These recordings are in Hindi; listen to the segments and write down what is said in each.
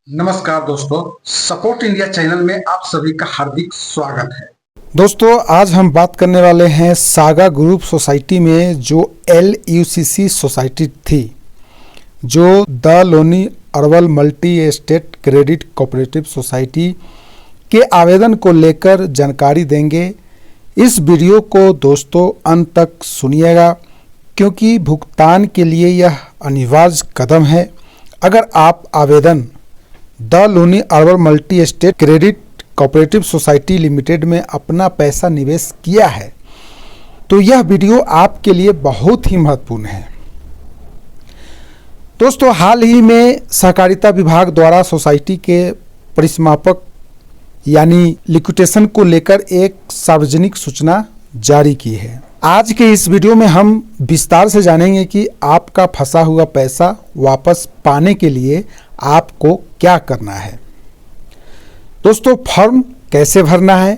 नमस्कार दोस्तों, सपोर्ट इंडिया चैनल में आप सभी का हार्दिक स्वागत है। दोस्तों, आज हम बात करने वाले हैं सागा ग्रुप सोसाइटी में जो LUCC सोसाइटी थी, जो the Loni urban multi estate credit cooperative society के आवेदन को लेकर जानकारी देंगे। इस वीडियो को दोस्तों अंत तक सुनिएगा, क्योंकि भुगतान के लिए यह अनिवार्य कदम है। अगर आप आवेदन the Loni urban multi estate credit cooperative society limited में अपना पैसा निवेश किया है, तो यह वीडियो आपके लिए बहुत ही महत्वपूर्ण है। दोस्तों, हाल ही में सहकारिता विभाग द्वारा सोसाइटी के परिसमापक यानी लिक्विडेशन को लेकर एक सार्वजनिक सूचना जारी की है। आज के इस वीडियो में हम विस्तार से जानेंगे कि आपका फंसा हुआ पैसा वापस पाने के लिए आपको क्या करना है। दोस्तों, फॉर्म कैसे भरना है,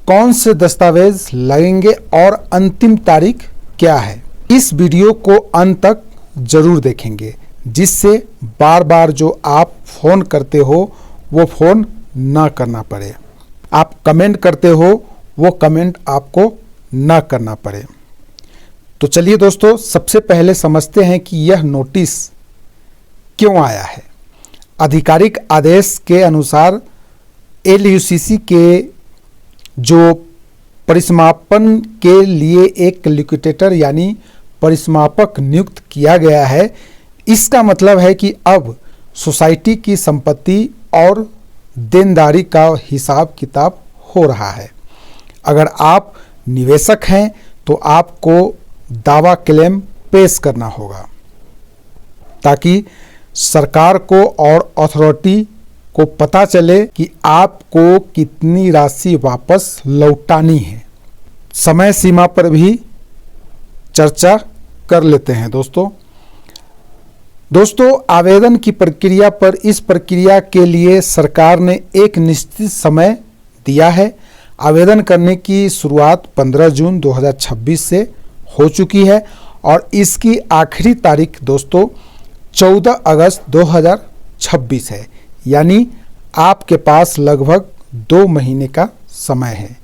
कौन से दस्तावेज लगेंगे और अंतिम तारीख क्या है, इस वीडियो को अंत तक जरूर देखेंगे, जिससे बार बार जो आप फ़ोन करते हो वो फ़ोन ना करना पड़े, आप कमेंट करते हो वो कमेंट आपको ना करना पड़े। तो चलिए दोस्तों, सबसे पहले समझते हैं कि यह नोटिस क्यों आया है। आधिकारिक आदेश के अनुसार LUCC के जो परिसमापन के लिए एक लिक्विडेटर यानी परिसमापक नियुक्त किया गया है, इसका मतलब है कि अब सोसाइटी की संपत्ति और देनदारी का हिसाब किताब हो रहा है। अगर आप निवेशक हैं तो आपको दावा क्लेम पेश करना होगा, ताकि सरकार को और अथॉरिटी को पता चले कि आपको कितनी राशि वापस लौटानी है। समय सीमा पर भी चर्चा कर लेते हैं। दोस्तों, आवेदन की प्रक्रिया पर, इस प्रक्रिया के लिए सरकार ने एक निश्चित समय दिया है। आवेदन करने की शुरुआत 15 जून 2026 से हो चुकी है और इसकी आखिरी तारीख दोस्तों 14 अगस्त 2026 है, यानी आपके पास लगभग 2 महीने का समय है।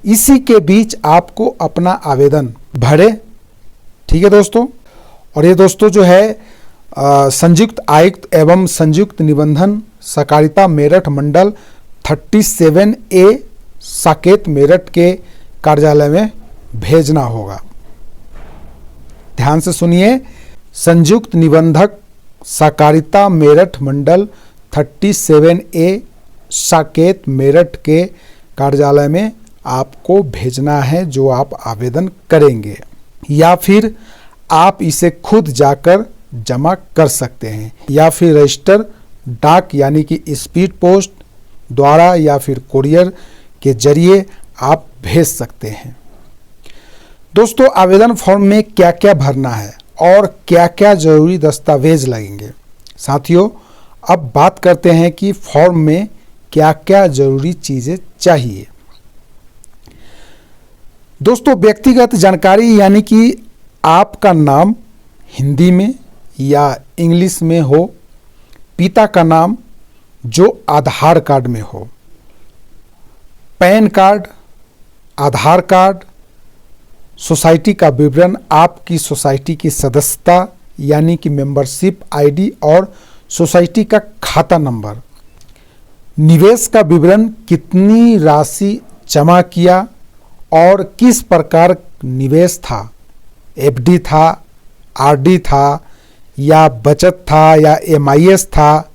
इसी के बीच आपको अपना आवेदन भरे, ठीक है दोस्तों। और ये दोस्तों जो है संयुक्त आयुक्त एवं संयुक्त निबंधन सहकारिता मेरठ मंडल 37A साकेत मेरठ के कार्यालय में भेजना होगा। ध्यान से सुनिए, संयुक्त निबंधक सहकारिता मेरठ मंडल 37A साकेत मेरठ के कार्यालय में आपको भेजना है जो आप आवेदन करेंगे, या फिर आप इसे खुद जाकर जमा कर सकते हैं, या फिर रजिस्टर डाक यानी कि स्पीड पोस्ट द्वारा या फिर कुरियर के जरिए आप भेज सकते हैं। दोस्तों, आवेदन फॉर्म में क्या क्या भरना है और क्या क्या जरूरी दस्तावेज लगेंगे। साथियों, अब बात करते हैं कि फॉर्म में क्या क्या जरूरी चीज़ें चाहिए। दोस्तों, व्यक्तिगत जानकारी यानी कि आपका नाम हिंदी में या इंग्लिश में हो, पिता का नाम जो आधार कार्ड में हो, पैन कार्ड, आधार कार्ड, सोसाइटी का विवरण, आपकी सोसाइटी की सदस्यता यानी कि मेंबरशिप ID और सोसाइटी का खाता नंबर, निवेश का विवरण, कितनी राशि जमा किया और किस प्रकार निवेश था, FD था, RD था या बचत था या MIS था,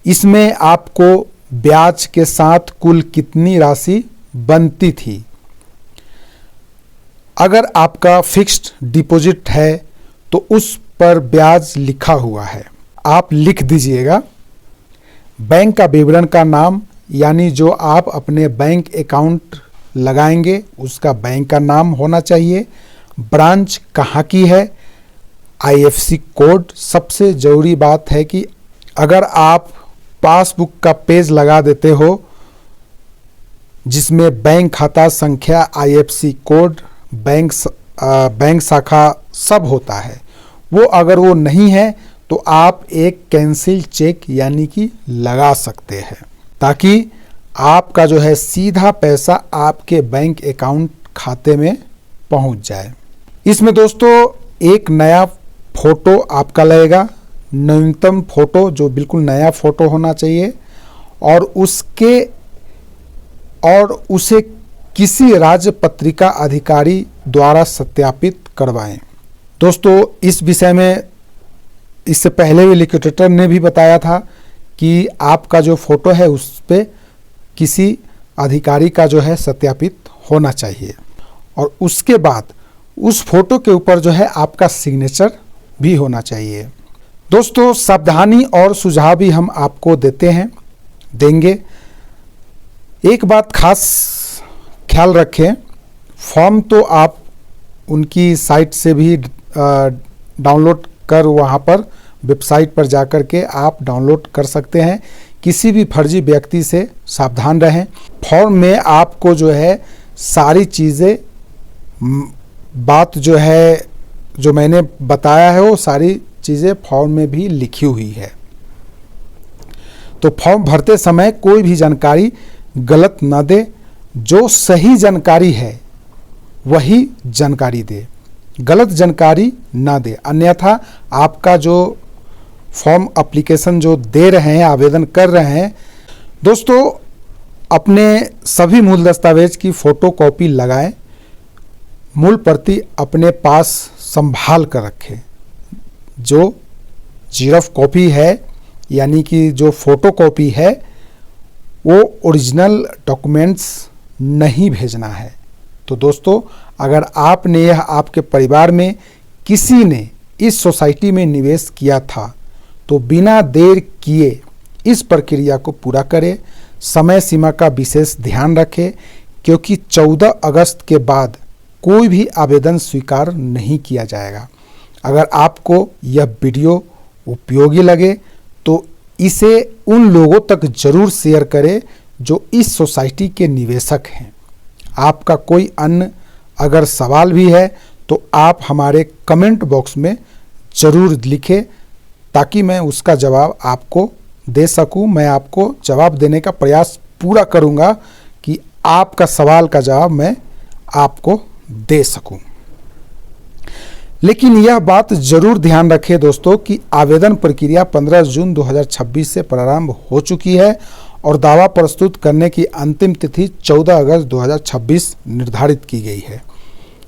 इसमें आपको ब्याज के साथ कुल कितनी राशि बनती थी। अगर आपका फिक्स्ड डिपॉजिट है तो उस पर ब्याज लिखा हुआ है, आप लिख दीजिएगा। बैंक का विवरण का नाम यानी जो आप अपने बैंक अकाउंट लगाएंगे उसका बैंक का नाम होना चाहिए। ब्रांच कहाँ की है, IFSC कोड। सबसे ज़रूरी बात है कि अगर आप पासबुक का पेज लगा देते हो जिसमें बैंक खाता संख्या, IFSC कोड, बैंक शाखा सब होता है, वो अगर वो नहीं है तो आप एक कैंसिल चेक यानी कि लगा सकते हैं, ताकि आपका जो है सीधा पैसा आपके बैंक अकाउंट खाते में पहुंच जाए। इसमें दोस्तों एक नया फोटो आपका लगेगा, न्यूनतम फोटो जो बिल्कुल नया फोटो होना चाहिए, और उसे किसी राज्य पत्रिका अधिकारी द्वारा सत्यापित करवाएं। दोस्तों इस विषय में इससे पहले भी लिक्विडेटर ने भी बताया था कि आपका जो फोटो है उस पे किसी अधिकारी का जो है सत्यापित होना चाहिए, और उसके बाद उस फोटो के ऊपर जो है आपका सिग्नेचर भी होना चाहिए। दोस्तों सावधानी और सुझाव भी हम आपको देंगे। एक बात खास ख्याल रखें, फॉर्म तो आप उनकी साइट से भी डाउनलोड कर वहाँ पर वेबसाइट पर जाकर के आप डाउनलोड कर सकते हैं। किसी भी फर्जी व्यक्ति से सावधान रहें। फॉर्म में आपको जो है सारी चीज़ें बात जो है जो मैंने बताया है वो सारी चीज़ें फॉर्म में भी लिखी हुई है। तो फॉर्म भरते समय कोई भी जानकारी गलत न दे, जो सही जानकारी है वही जानकारी दे, गलत जानकारी ना दे, अन्यथा आपका जो फॉर्म एप्लीकेशन जो दे रहे हैं, आवेदन कर रहे हैं, दोस्तों अपने सभी मूल दस्तावेज की फ़ोटो कॉपी लगाएं, मूल प्रति अपने पास संभाल कर रखें। जो जीरफ कॉपी है यानी कि जो फ़ोटो कॉपी है वो ओरिजिनल डॉक्यूमेंट्स नहीं भेजना है। तो दोस्तों अगर आपने यह आपके परिवार में किसी ने इस सोसाइटी में निवेश किया था तो बिना देर किए इस प्रक्रिया को पूरा करें। समय सीमा का विशेष ध्यान रखें, क्योंकि 14 अगस्त के बाद कोई भी आवेदन स्वीकार नहीं किया जाएगा। अगर आपको यह वीडियो उपयोगी लगे तो इसे उन लोगों तक जरूर शेयर करें जो इस सोसाइटी के निवेशक हैं। आपका कोई अन्य अगर सवाल भी है तो आप हमारे कमेंट बॉक्स में ज़रूर लिखें, ताकि मैं उसका जवाब आपको दे सकूं। मैं आपको जवाब देने का प्रयास पूरा करूंगा कि आपका सवाल का जवाब मैं आपको दे सकूं। लेकिन यह बात जरूर ध्यान रखें दोस्तों कि आवेदन प्रक्रिया 15 जून 2026 से प्रारंभ हो चुकी है और दावा प्रस्तुत करने की अंतिम तिथि 14 अगस्त 2026 निर्धारित की गई है।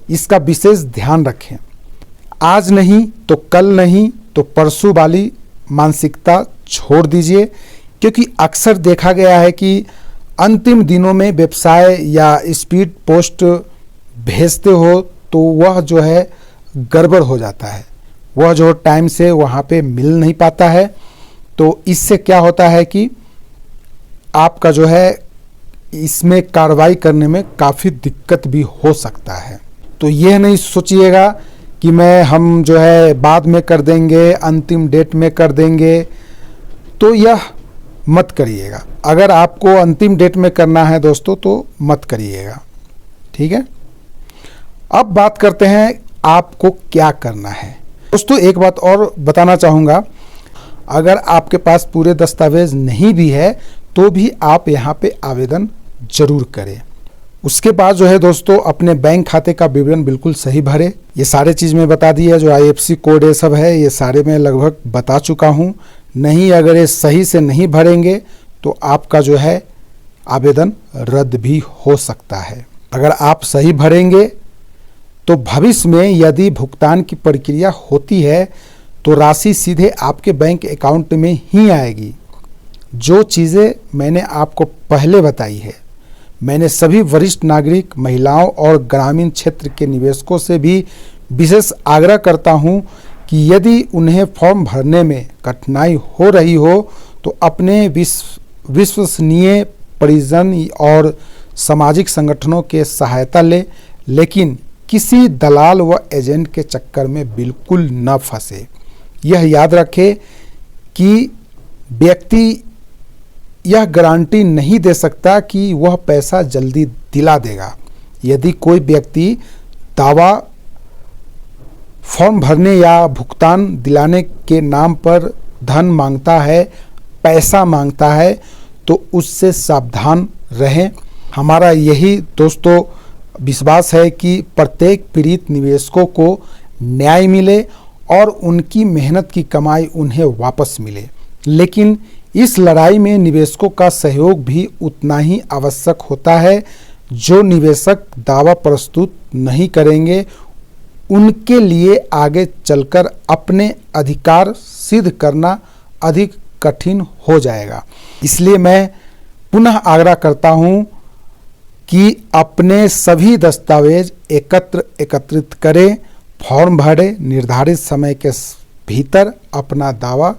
इसका विशेष ध्यान रखें। आज नहीं तो कल नहीं तो परसों वाली मानसिकता छोड़ दीजिए, क्योंकि अक्सर देखा गया है कि अंतिम दिनों में व्यवसाय या स्पीड पोस्ट भेजते हो तो वह जो है गड़बड़ हो जाता है, वह जो टाइम से वहाँ पे मिल नहीं पाता है। तो इससे क्या होता है कि आपका जो है इसमें कार्रवाई करने में काफ़ी दिक्कत भी हो सकता है। तो यह नहीं सोचिएगा कि हम जो है बाद में कर देंगे, अंतिम डेट में कर देंगे, तो यह मत करिएगा। अगर आपको अंतिम डेट में करना है दोस्तों तो मत करिएगा, ठीक है। अब बात करते हैं आपको क्या करना है। दोस्तों एक बात और बताना चाहूँगा, अगर आपके पास पूरे दस्तावेज नहीं भी है तो भी आप यहाँ पे आवेदन जरूर करें। उसके बाद जो है दोस्तों अपने बैंक खाते का विवरण बिल्कुल सही भरें। ये सारे चीज़ में बता दी है, जो IFSC कोड ये सब है ये सारे मैं लगभग बता चुका हूँ। नहीं अगर ये सही से नहीं भरेंगे तो आपका जो है आवेदन रद्द भी हो सकता है। अगर आप सही भरेंगे तो भविष्य में यदि भुगतान की प्रक्रिया होती है तो राशि सीधे आपके बैंक अकाउंट में ही आएगी। जो चीज़ें मैंने आपको पहले बताई है, मैंने सभी वरिष्ठ नागरिक, महिलाओं और ग्रामीण क्षेत्र के निवेशकों से भी विशेष आग्रह करता हूं कि यदि उन्हें फॉर्म भरने में कठिनाई हो रही हो तो अपने विश्वसनीय परिजन और सामाजिक संगठनों के सहायता लें, लेकिन किसी दलाल व एजेंट के चक्कर में बिल्कुल न फंसे। यह याद रखें कि व्यक्ति यह गारंटी नहीं दे सकता कि वह पैसा जल्दी दिला देगा। यदि कोई व्यक्ति दावा फॉर्म भरने या भुगतान दिलाने के नाम पर धन मांगता है, पैसा मांगता है, तो उससे सावधान रहें। हमारा यही दोस्तों विश्वास है कि प्रत्येक पीड़ित निवेशकों को न्याय मिले और उनकी मेहनत की कमाई उन्हें वापस मिले। लेकिन इस लड़ाई में निवेशकों का सहयोग भी उतना ही आवश्यक होता है। जो निवेशक दावा प्रस्तुत नहीं करेंगे उनके लिए आगे चलकर अपने अधिकार सिद्ध करना अधिक कठिन हो जाएगा। इसलिए मैं पुनः आग्रह करता हूं कि अपने सभी दस्तावेज एकत्रित करें, फॉर्म भरें, निर्धारित समय के भीतर अपना दावा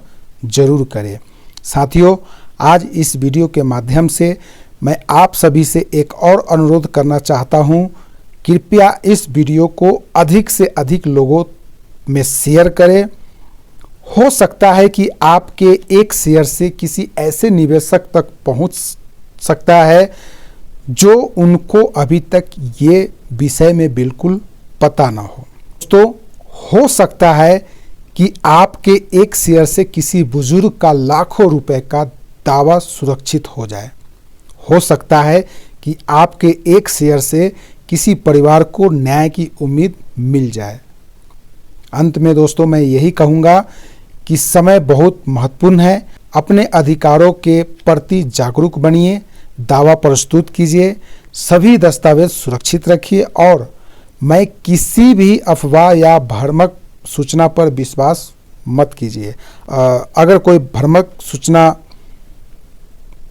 जरूर करें। साथियों, आज इस वीडियो के माध्यम से मैं आप सभी से एक और अनुरोध करना चाहता हूं, कृपया इस वीडियो को अधिक से अधिक लोगों में शेयर करें। हो सकता है कि आपके एक शेयर से किसी ऐसे निवेशक तक पहुंच सकता है जो उनको अभी तक ये विषय में बिल्कुल पता ना हो। तो हो सकता है कि आपके एक शेयर से किसी बुजुर्ग का लाखों रुपए का दावा सुरक्षित हो जाए। हो सकता है कि आपके एक शेयर से किसी परिवार को न्याय की उम्मीद मिल जाए। अंत में दोस्तों मैं यही कहूँगा कि समय बहुत महत्वपूर्ण है। अपने अधिकारों के प्रति जागरूक बनिए, दावा प्रस्तुत कीजिए, सभी दस्तावेज सुरक्षित रखिए और मैं किसी भी अफवाह या भ्रामक सूचना पर विश्वास मत कीजिए। अगर कोई भ्रामक सूचना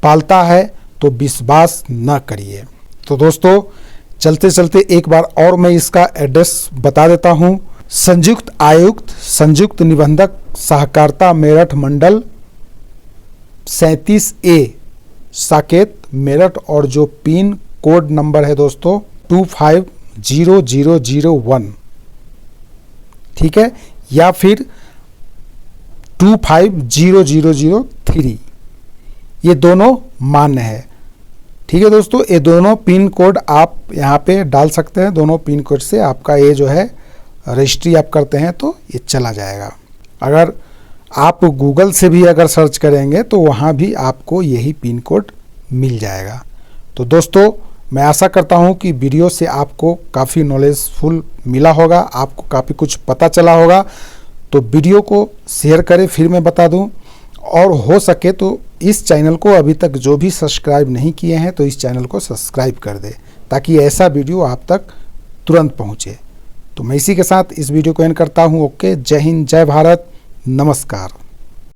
पालता है तो विश्वास न करिए। तो दोस्तों चलते चलते एक बार और मैं इसका एड्रेस बता देता हूँ। संयुक्त आयुक्त, संयुक्त निबंधक, सहकारिता मेरठ मंडल 37A, साकेत मेरठ, और जो पिन कोड नंबर है दोस्तों 250001, ठीक है, या फिर 250003, ये दोनों मान्य है। ठीक है दोस्तों, ये दोनों पिन कोड आप यहाँ पे डाल सकते हैं। दोनों पिन कोड से आपका ये जो है रजिस्ट्री आप करते हैं तो ये चला जाएगा। अगर आप गूगल से भी अगर सर्च करेंगे तो वहाँ भी आपको यही पिन कोड मिल जाएगा। तो दोस्तों मैं आशा करता हूँ कि वीडियो से आपको काफ़ी नॉलेजफुल मिला होगा, आपको काफ़ी कुछ पता चला होगा। तो वीडियो को शेयर करें, फिर मैं बता दूँ, और हो सके तो इस चैनल को अभी तक जो भी सब्सक्राइब नहीं किए हैं तो इस चैनल को सब्सक्राइब कर दें ताकि ऐसा वीडियो आप तक तुरंत पहुँचे। तो मैं इसी के साथ इस वीडियो को एंड करता हूँ। ओके, जय हिंद, जय भारत, नमस्कार।